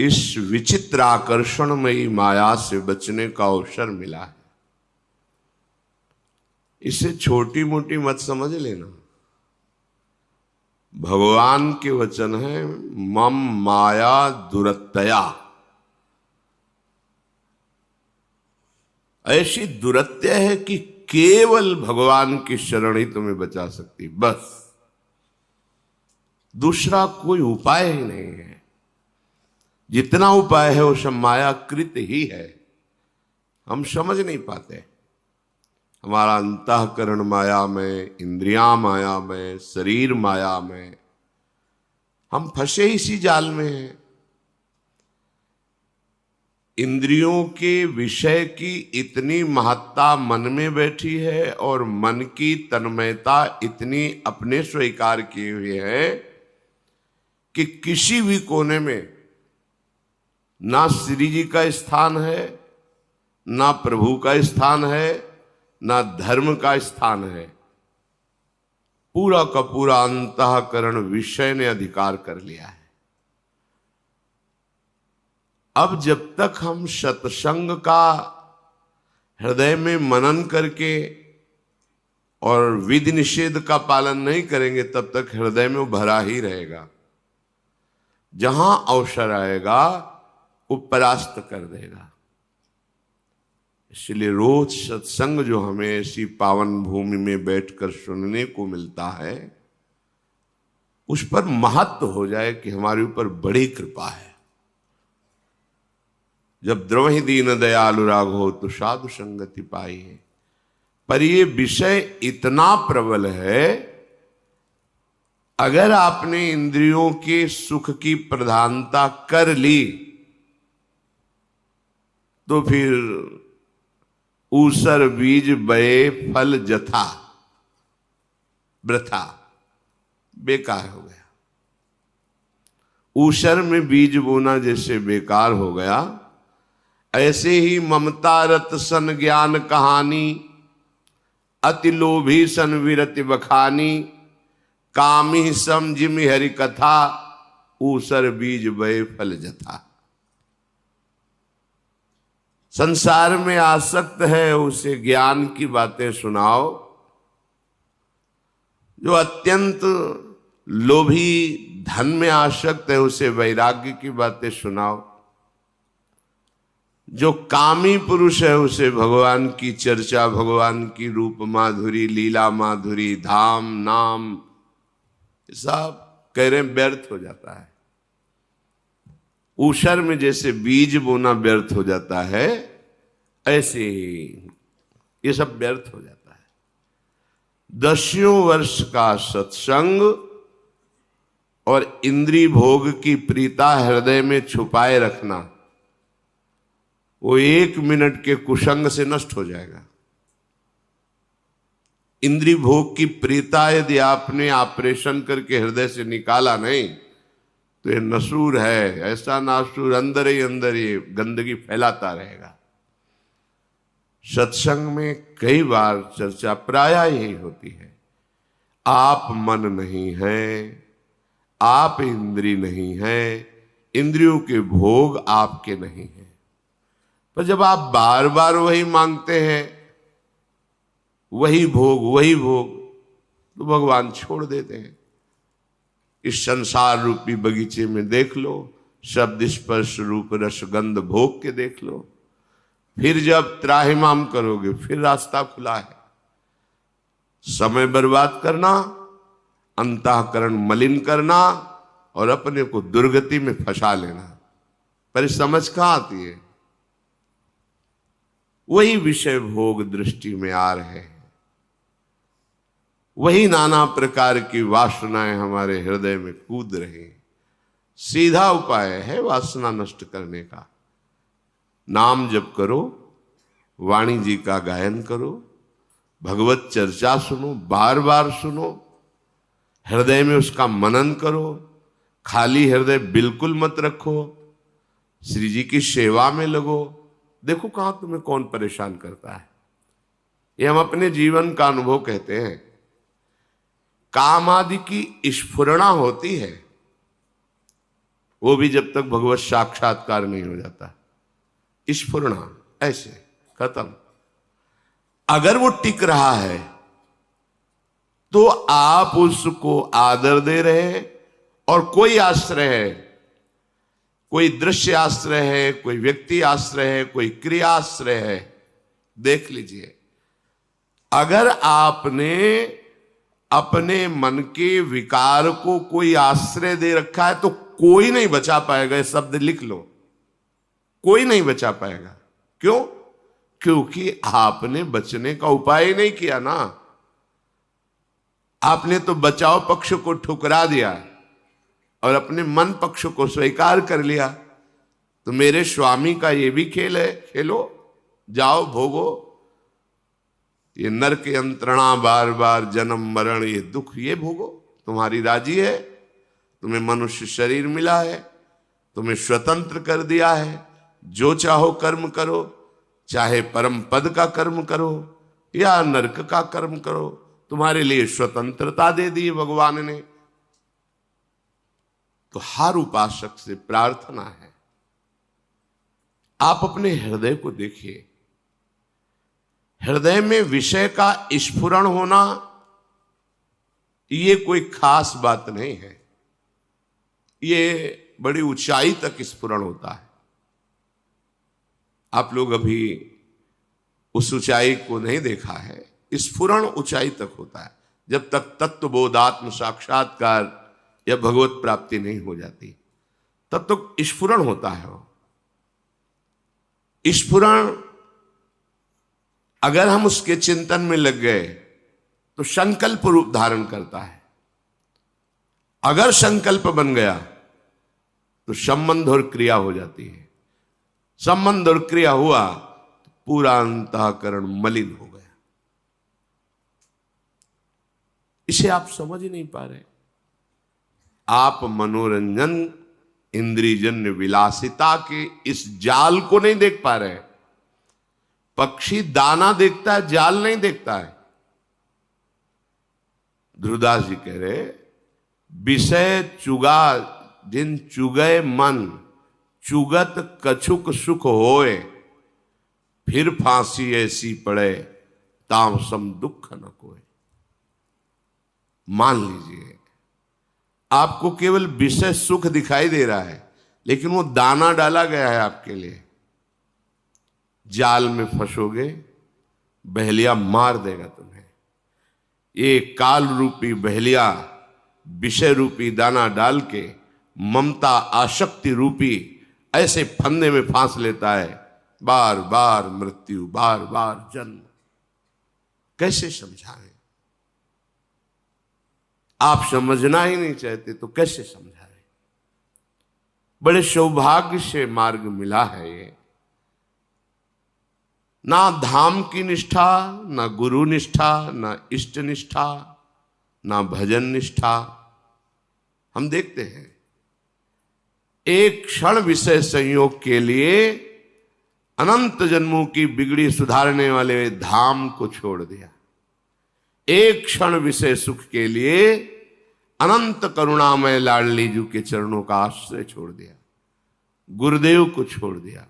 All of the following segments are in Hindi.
इस विचित्र आकर्षणमयी माया से बचने का अवसर मिला है। इसे छोटी मोटी मत समझ लेना। भगवान के वचन है, मम माया दुरत्यया। ऐसी दुरत्य है कि केवल भगवान की शरण ही तुम्हें बचा सकती, बस दूसरा कोई उपाय ही नहीं है। जितना उपाय है वो सब मायाकृत ही है, हम समझ नहीं पाते। हमारा अंतःकरण माया में, इंद्रियां माया में, शरीर माया में, हम फंसे इसी जाल में हैं। इंद्रियों के विषय की इतनी महत्ता मन में बैठी है और मन की तन्मयता इतनी अपने स्वीकार किए हुए है कि किसी भी कोने में ना श्री जी का स्थान है, ना प्रभु का स्थान है, ना धर्म का स्थान है। पूरा का पूरा अंतःकरण विषय ने अधिकार कर लिया है। अब जब तक हम सत्संग का हृदय में मनन करके और विधि निषेध का पालन नहीं करेंगे, तब तक हृदय में वो भरा ही रहेगा। जहां अवसर आएगा वो परास्त कर देगा। इसलिए रोज सत्संग जो हमें ऐसी पावन भूमि में बैठकर सुनने को मिलता है, उस पर महत्व हो जाए कि हमारे ऊपर बड़ी कृपा है। जब द्रवहि दीन दयालु राघो तो साधु संगति पाई है। पर ये विषय इतना प्रबल है, अगर आपने इंद्रियों के सुख की प्रधानता कर ली तो फिर ऊसर बीज बये फल जथा, वृथा, बेकार हो गया। ऊसर में बीज बोना जैसे बेकार हो गया, ऐसे ही ममता रत सन ज्ञान कहानी, अति लोभी सन विरति बखानी, कामी सम जिमि हरि कथा, ऊसर बीज बये फल जथा। संसार में आसक्त है उसे ज्ञान की बातें सुनाओ, जो अत्यंत लोभी धन में आसक्त है उसे वैराग्य की बातें सुनाओ, जो कामी पुरुष है उसे भगवान की चर्चा, भगवान की रूप माधुरी, लीला माधुरी, धाम नाम, सब कह रहे व्यर्थ हो जाता है। ऊषर में जैसे बीज बोना व्यर्थ हो जाता है, ऐसे ही ये सब व्यर्थ हो जाता है। 10 वर्ष का सत्संग और इंद्रिय भोग की प्रीता हृदय में छुपाए रखना, वो 1 मिनट के कुसंग से नष्ट हो जाएगा। इंद्रिय भोग की प्रीता यदि आपने ऑपरेशन करके हृदय से निकाला नहीं तो ये नसूर है, ऐसा नासूर अंदर ही अंदर ये गंदगी फैलाता रहेगा। सत्संग में कई बार चर्चा प्राय यही होती है, आप मन नहीं है, आप इंद्रिय नहीं है, इंद्रियों के भोग आपके नहीं है। पर जब आप बार बार वही मांगते हैं, वही भोग, तो भगवान छोड़ देते हैं। इस संसार रूपी बगीचे में देख लो, शब्द स्पर्श रूप रस गंध भोग के देख लो। फिर जब त्राहिमाम करोगे फिर रास्ता खुला है। समय बर्बाद करना, अंतःकरण मलिन करना और अपने को दुर्गति में फंसा लेना, पर समझ कहां आती है? वही विषय भोग दृष्टि में आ रहे हैं, वही नाना प्रकार की वासनाएं हमारे हृदय में कूद रही। सीधा उपाय है वासना नष्ट करने का। नाम जप करो, वाणी जी का गायन करो, भगवत चर्चा सुनो, बार बार सुनो, हृदय में उसका मनन करो। खाली हृदय बिल्कुल मत रखो, श्री जी की सेवा में लगो। देखो कहां तुम्हें कौन परेशान करता है। ये हम अपने जीवन का अनुभव कहते हैं। काम आदि की स्फुरणा होती है, वो भी जब तक भगवत साक्षात्कार नहीं हो जाता। स्फुरना ऐसे खत्म। अगर वो टिक रहा है तो आप उसको आदर दे रहे हैं, और कोई आश्रय है, कोई दृश्य आश्रय है, कोई व्यक्ति आश्रय है, कोई क्रिया आश्रय है, देख लीजिए। अगर आपने अपने मन के विकार को कोई आश्रय दे रखा है तो कोई नहीं बचा पाएगा। ये शब्द लिख लो, कोई नहीं बचा पाएगा। क्यों? क्योंकि आपने बचने का उपाय ही नहीं किया ना। आपने तो बचाव पक्ष को ठुकरा दिया और अपने मन पक्ष को स्वीकार कर लिया। तो मेरे स्वामी का ये भी खेल है, खेलो, जाओ, भोगो। ये नरक यंत्रणा, बार बार जन्म मरण, ये दुख, ये भोगो। तुम्हारी राजी है, तुम्हें मनुष्य शरीर मिला है, तुम्हें स्वतंत्र कर दिया है, जो चाहो कर्म करो, चाहे परम पद का कर्म करो या नरक का कर्म करो, तुम्हारे लिए स्वतंत्रता दे दी भगवान ने। तो हर उपासक से प्रार्थना है, आप अपने हृदय को देखिए। हृदय में विषय का स्फुरण होना ये कोई खास बात नहीं है, ये बड़ी ऊंचाई तक स्फुरण होता है। आप लोग अभी उस ऊंचाई को नहीं देखा है। स्फुरण ऊंचाई तक होता है जब तक तत्वबोध, आत्म साक्षात्कार या भगवत प्राप्ति नहीं हो जाती, तब तक स्फुरण होता है। वो स्फुरण अगर हम उसके चिंतन में लग गए तो संकल्प रूप धारण करता है। अगर संकल्प बन गया तो संबंध और क्रिया हो जाती है। संबंध और क्रिया हुआ तो पूरा अंतःकरण मलिन हो गया। इसे आप समझ ही नहीं पा रहे। आप मनोरंजन, इंद्रियजन्य विलासिता के इस जाल को नहीं देख पा रहे। पक्षी दाना देखता है, जाल नहीं देखता है। ध्रुवदास जी कह रहे, विषय चुगा जिन चुगय मन, चुगत कछुक सुख होए, फिर फांसी ऐसी पड़े ताम सम दुख न कोय। मान लीजिए आपको केवल विषय सुख दिखाई दे रहा है, लेकिन वो दाना डाला गया है आपके लिए। जाल में फंसोगे, बहेलिया मार देगा तुम्हें। ये काल रूपी बहेलिया विषय रूपी दाना डाल के ममता आसक्ति रूपी ऐसे फंदे में फांस लेता है। बार बार मृत्यु, बार बार जन्म। कैसे समझाएं? आप समझना ही नहीं चाहते तो कैसे समझाएं? बड़े सौभाग्य से मार्ग मिला है ये। ना धाम की निष्ठा, ना गुरु निष्ठा, ना इष्ट निष्ठा, ना भजन निष्ठा। हम देखते हैं एक क्षण विषय संयोग के लिए अनंत जन्मों की बिगड़ी सुधारने वाले धाम को छोड़ दिया। एक क्षण विषय सुख के लिए अनंत करुणामय लाडली जी के चरणों का आश्रय छोड़ दिया, गुरुदेव को छोड़ दिया।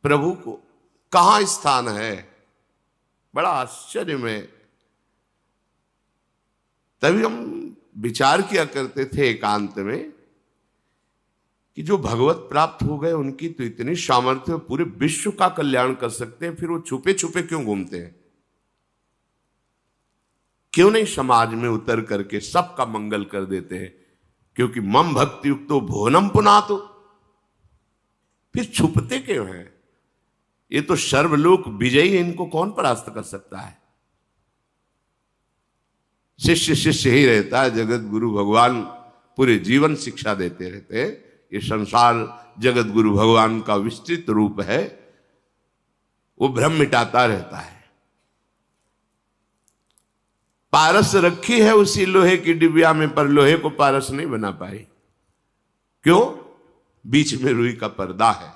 प्रभु को कहां स्थान है? बड़ा आश्चर्य में। तभी हम विचार किया करते थे एकांत में कि जो भगवत प्राप्त हो गए उनकी तो इतनी सामर्थ्य, पूरे विश्व का कल्याण कर सकते हैं, फिर वो छुपे छुपे क्यों घूमते हैं? क्यों नहीं समाज में उतर करके सबका मंगल कर देते हैं? क्योंकि मम भक्ति युक्तो भुवनम पुनातो। फिर छुपते क्यों हैं? ये तो सर्वलोक विजयी, इनको कौन परास्त कर सकता है? शिष्य शिष्य ही रहता है। जगत गुरु भगवान पूरे जीवन शिक्षा देते रहते हैं। ये संसार जगत गुरु भगवान का विस्तृत रूप है, वो भ्रम मिटाता रहता है। पारस रखी है उसी लोहे की डिबिया में, पर लोहे को पारस नहीं बना पाई। क्यों? बीच में रुई का पर्दा है।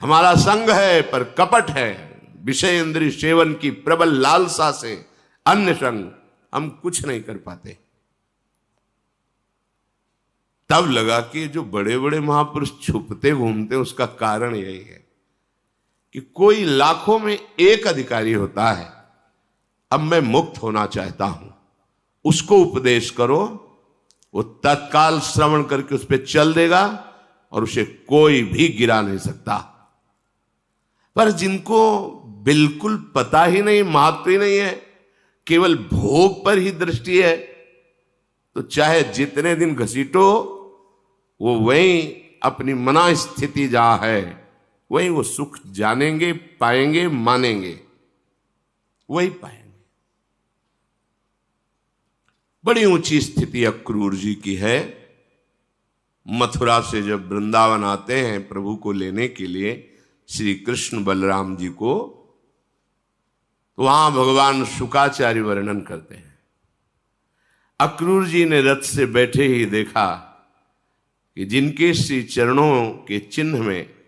हमारा संग है पर कपट है। विषय इंद्रिय सेवन की प्रबल लालसा से अन्य संग हम कुछ नहीं कर पाते। तब लगा कि जो बड़े बड़े महापुरुष छुपते घूमते उसका कारण यही है कि कोई लाखों में एक अधिकारी होता है। अब मैं मुक्त होना चाहता हूं, उसको उपदेश करो, वो तत्काल श्रवण करके उस पर चल देगा और उसे कोई भी गिरा नहीं सकता। पर जिनको बिल्कुल पता ही नहीं, महत्व ही नहीं है, केवल भोग पर ही दृष्टि है, तो चाहे जितने दिन घसीटो वो वही अपनी मना स्थिति जहां है वही वो सुख जानेंगे, पाएंगे, मानेंगे, वही पाएंगे। बड़ी ऊंची स्थिति अक्रूर जी की है। मथुरा से जब वृंदावन आते हैं प्रभु को लेने के लिए, श्री कृष्ण बलराम जी को, तो वहां भगवान शुकाचार्य वर्णन करते हैं। अक्रूर जी ने रथ से बैठे ही देखा कि जिनके श्री चरणों के चिन्ह में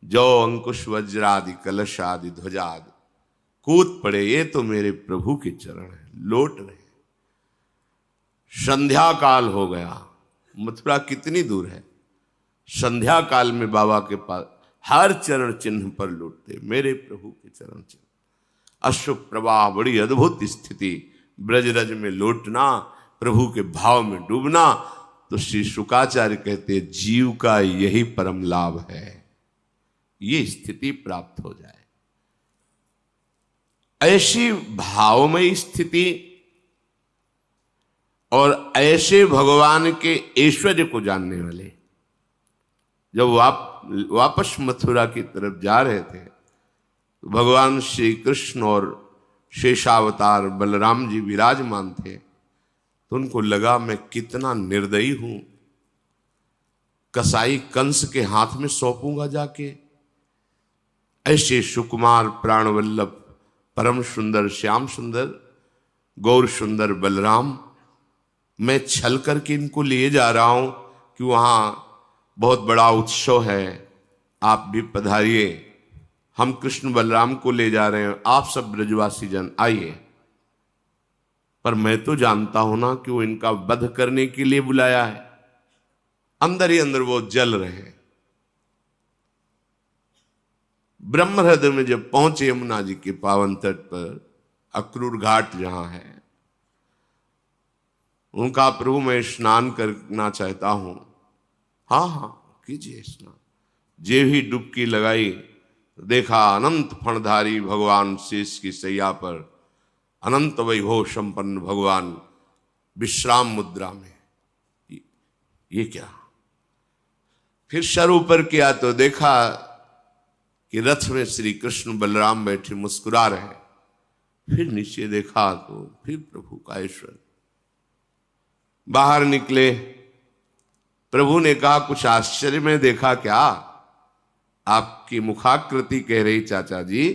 जौ अंकुश वज्रादि कलश आदि ध्वजादि कूद पड़े, ये तो मेरे प्रभु के चरण हैं, लौट रहे। संध्या काल हो गया, मथुरा कितनी दूर है, संध्या काल में बाबा के पास हर चरण चिन्ह पर लौटते मेरे प्रभु के चरण चिन्ह। अशुभ प्रवाह, बड़ी अद्भुत स्थिति, ब्रजरज में लौटना, प्रभु के भाव में डूबना। तो श्री शुकाचार्य कहते जीव का यही परम लाभ है, ये स्थिति प्राप्त हो जाए। ऐसी भावमयी स्थिति और ऐसे भगवान के ऐश्वर्य को जानने वाले जब वापस मथुरा की तरफ जा रहे थे, तो भगवान श्री कृष्ण और शेषावतार बलराम जी विराजमान थे। तो उनको लगा मैं कितना निर्दयी हूं, कसाई कंस के हाथ में सौंपूंगा जाके। ऐसे सुकुमार प्राणवल्लभ परम सुंदर श्याम सुंदर गौर सुंदर बलराम, मैं छल करके इनको लिए जा रहा हूं कि वहां बहुत बड़ा उत्सव है, आप भी पधारिए, हम कृष्ण बलराम को ले जा रहे हैं, आप सब ब्रजवासी जन आइए। पर मैं तो जानता हूं ना कि वो इनका वध करने के लिए बुलाया है। अंदर ही अंदर वो जल रहे हैं। ब्रह्महृदय में जब पहुंचे यमुना जी के पावन तट पर, अक्रूर घाट जहां है, उनका प्रभु मैं स्नान करना चाहता हूं। हाँ हाँ कीजिए स्नान। जे भी डुबकी लगाई, देखा अनंत फणधारी भगवान शेष की सैया पर, अनंत वैभव संपन्न भगवान विश्राम मुद्रा में। ये क्या? फिर सर ऊपर किया तो देखा कि रथ में श्री कृष्ण बलराम बैठे मुस्कुरा रहे। फिर नीचे देखा तो फिर प्रभु का ऐश्वर्य। बाहर निकले, प्रभु ने कहा कुछ आश्चर्य में देखा क्या? आपकी मुखाकृति कह रही चाचा जी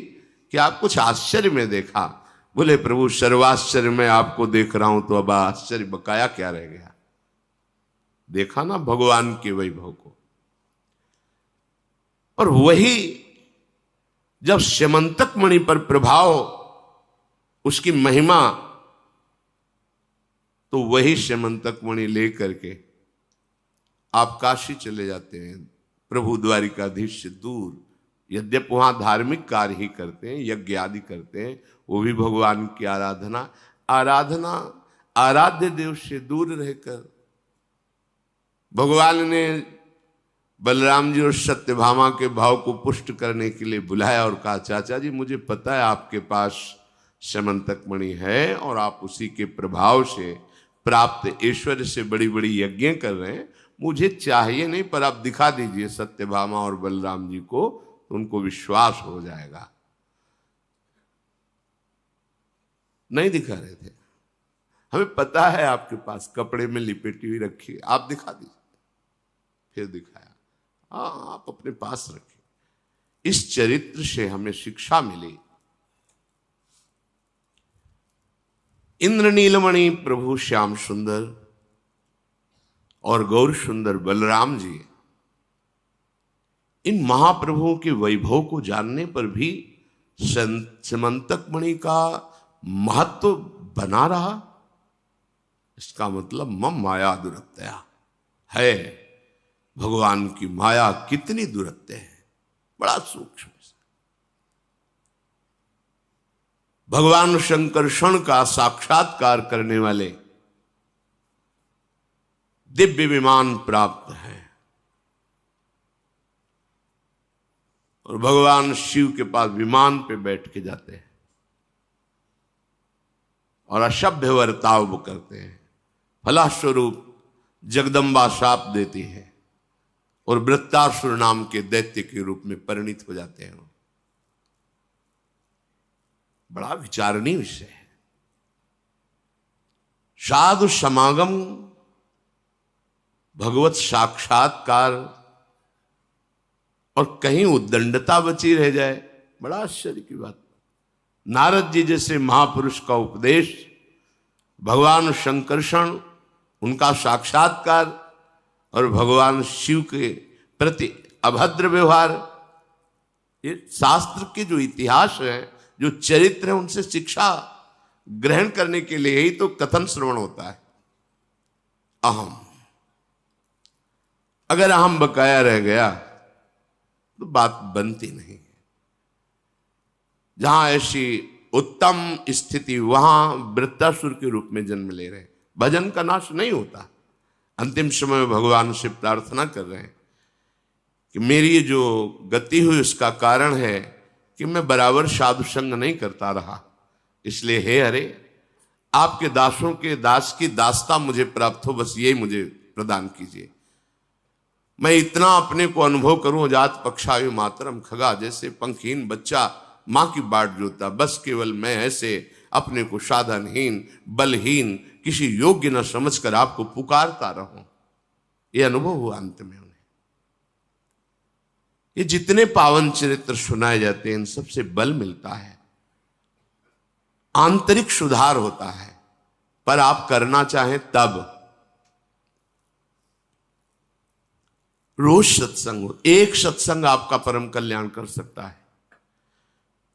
कि आप कुछ आश्चर्य में देखा। बोले प्रभु सर्वाश्चर्य में आपको देख रहा हूं, तो अब आश्चर्य बकाया क्या रह गया? देखा ना भगवान के वैभव को। और वही जब स्यमंतक मणि पर प्रभाव, उसकी महिमा, तो वही स्यमंतक मणि लेकर के आप काशी चले जाते हैं, प्रभु द्वारिकाधीश से दूर। यद्यप वहां धार्मिक कार्य ही करते हैं, यज्ञ आदि करते हैं, वो भी भगवान की आराधना आराध्य देव से दूर रहकर भगवान ने बलराम जी और सत्यभामा के भाव को पुष्ट करने के लिए बुलाया और कहा चाचा जी मुझे पता है आपके पास स्यमंतक मणि है और आप उसी के प्रभाव से प्राप्त ऐश्वर्य से बड़ी बड़ी यज्ञ कर रहे हैं, मुझे चाहिए नहीं, पर आप दिखा दीजिए सत्यभामा और बलराम जी को, तो उनको विश्वास हो जाएगा। नहीं दिखा रहे थे। हमें पता है आपके पास कपड़े में लिपेटी हुई रखी है, आप दिखा दीजिए। फिर दिखाया, हाँ आप अपने पास रखिए। इस चरित्र से हमें शिक्षा मिली। इंद्र नीलमणि प्रभु श्याम सुंदर और गौर सुंदर बलराम जी, इन महाप्रभुओं के वैभव को जानने पर भी स्यमंतक मणि का महत्व बना रहा। इसका मतलब मम माया दुरत्या, है भगवान की माया कितनी दुरत्य है, बड़ा सूक्ष्म। भगवान शंकरषण का साक्षात्कार करने वाले दिव्य विमान प्राप्त है और भगवान शिव के पास विमान पे बैठ के जाते हैं और असभ्य वर्ताव करते हैं। फलस्वरूप जगदम्बा शाप देती है और वृत्तासुर नाम के दैत्य के रूप में परिणित हो जाते हैं। बड़ा विचारणीय विषय है। साधु समागम, भगवत साक्षात्कार और कहीं उद्दंडता बची रह जाए, बड़ा आश्चर्य की बात। नारद जी जैसे महापुरुष का उपदेश, भगवान शंकरषण, उनका साक्षात्कार और भगवान शिव के प्रति अभद्र व्यवहार, ये शास्त्र के जो इतिहास है, जो चरित्र है, उनसे शिक्षा ग्रहण करने के लिए ही तो कथन श्रवण होता है। अहम, अगर अहम बकाया रह गया तो बात बनती नहीं है। जहां ऐसी उत्तम स्थिति, वहां वृत्तासुर के रूप में जन्म ले रहे, भजन का नाश नहीं होता। अंतिम समय में भगवान से प्रार्थना कर रहे हैं कि मेरी ये जो गति हुई उसका कारण है कि मैं बराबर साधु संग नहीं करता रहा, इसलिए हे हरे, आपके दासों के दास की दासता मुझे प्राप्त हो, बस यही मुझे प्रदान कीजिए। मैं इतना अपने को अनुभव करूं, जात पक्षायु मातरम खगा, जैसे पंखहीन बच्चा मां की बाट जोता, बस केवल मैं ऐसे अपने को साधनहीन, बलहीन, किसी योग्य न समझकर आपको पुकारता रहूं। यह अनुभव हुआ अंत में उन्हें। ये जितने पावन चरित्र सुनाए जाते हैं, इन सबसे बल मिलता है, आंतरिक सुधार होता है। पर आप करना चाहें तब रोज सत्संग हो। एक सत्संग आपका परम कल्याण कर सकता है,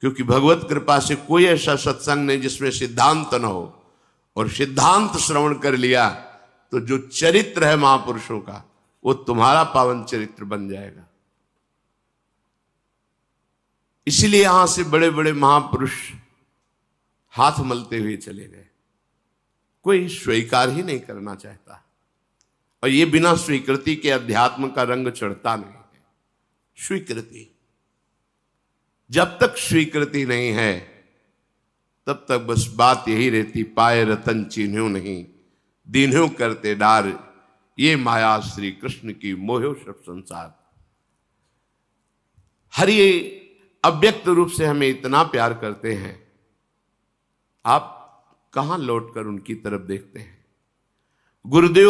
क्योंकि भगवत कृपा से कोई ऐसा सत्संग नहीं जिसमें सिद्धांत न हो, और सिद्धांत श्रवण कर लिया तो जो चरित्र है महापुरुषों का, वो तुम्हारा पावन चरित्र बन जाएगा। इसलिए यहां से बड़े बड़े महापुरुष हाथ मलते हुए चले गए। कोई स्वीकार ही नहीं करना चाहता, और ये बिना स्वीकृति के अध्यात्म का रंग चढ़ता नहीं है। स्वीकृति, जब तक स्वीकृति नहीं है तब तक बस बात यही रहती, पाए रतन चिन्ह्यो नहीं, दीन्ह्यो करते डार, ये माया श्री कृष्ण की मोहो सब संसार। हरि अव्यक्त रूप से हमें इतना प्यार करते हैं, आप कहां लौटकर उनकी तरफ देखते हैं। गुरुदेव